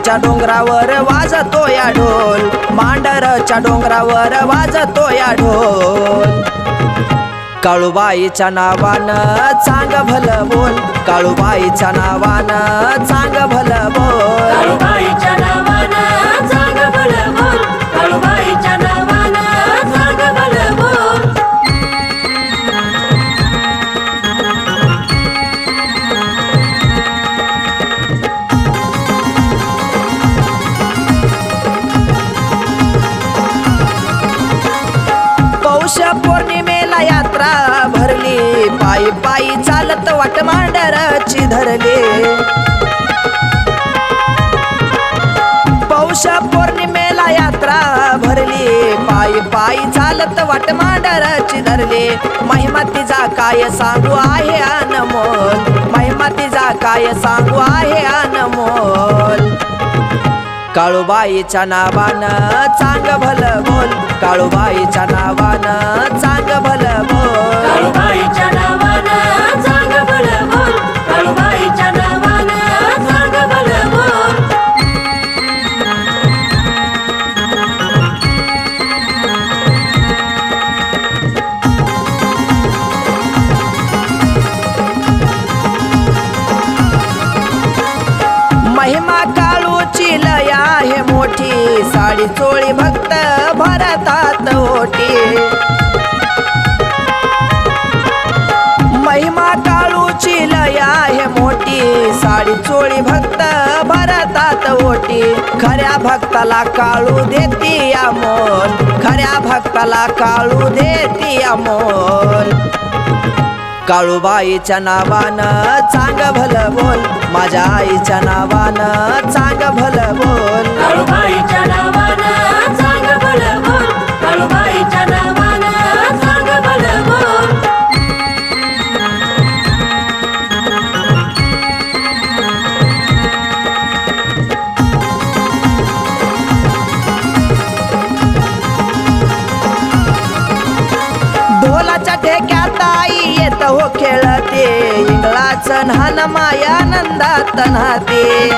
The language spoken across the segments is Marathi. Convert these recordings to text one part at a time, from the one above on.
मांढरच्या डोंगरावर वाजतो या ढोल, मांढरच्या डोंगरावर वाजतो या ढोल। काळूबाईच्या नावानं चांग भलं बोल, काळूबाईच्या नावानं चांग भलं बोल, काळूबाईच्या नावानं चांग भलं बोल, काळूबाईच्या नावानं चांग भलं बोल। पौष पौर्णिमेला यात्रा भरली, पायी पायी चालत वाट मांढरची धरली। पौष पौर्णिमेला यात्रा भरली, पायी पायी चालत वाट मांढरची धरली। महिमा तिचा काय सांगू आहे अनमोल, महिमा तिचा काय सांगू आहे अनमोल। काळूबाईच्या नावानं चांग भलं बोल, काळूबाईच्या नावानं चांग भलं बोल, काळूबाईच्या नावानं चांग भलं बोल, काळूबाईच्या नावानं चांग भलं बोल। महिमा काळूची लय आहे मोठी, साडी चोळी भक्त भरतात ओटी। महिमा काळूची लय आहे मोठी, साडी चोळी भक्त भरतात ओटी। खऱ्या भक्ताला काळू देती अमोल, खऱ्या भक्ताला काळू देती अमोल। काळूबाईच्या नावानं चांग भलं बोल, माझ्या आईच्या नावानं चांग भलं बोल, काळूबाईच्या नावानं चांग भलं बोल, काळूबाईच्या नावानं चांग भलं बोल। ढोलाच्या ठेक्यात आई येत हो खेळते, इंगळाचं न्हान माया नंदात न्हाते।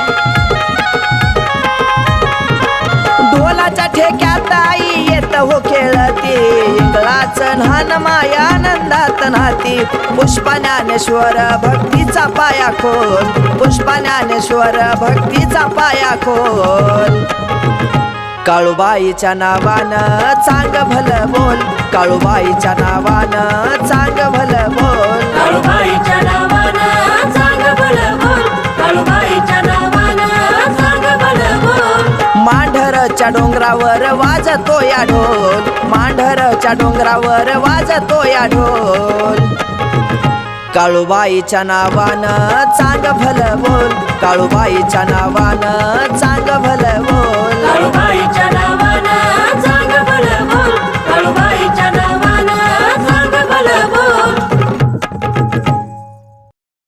ढोलाच्या ठेक्यात आई येत हो खेळते, इंगळाचं न्हान माया नंदात न्हाते। पुष्पज्ञानेश्वर भक्तीचा पाया खोल, पुष्पज्ञानेश्वर भक्तीचा पाया खोल। काळूबाईच्या नावानं चांग भलं बोल, काळूबाईच्या नावानं चांग भलं बोल, काळूबाईच्या नावानं चांग भलं बोल, काळूबाईच्या नावानं चांग भलं बोल। मांढरच्या डोंगरावर वाजतो या ढोल, मांढरच्या डोंगरावर वाजतो या ढोल। काळूबाईच्या नावानं चांग भलं बोल, काळूबाईच्या नावानं चांग भलं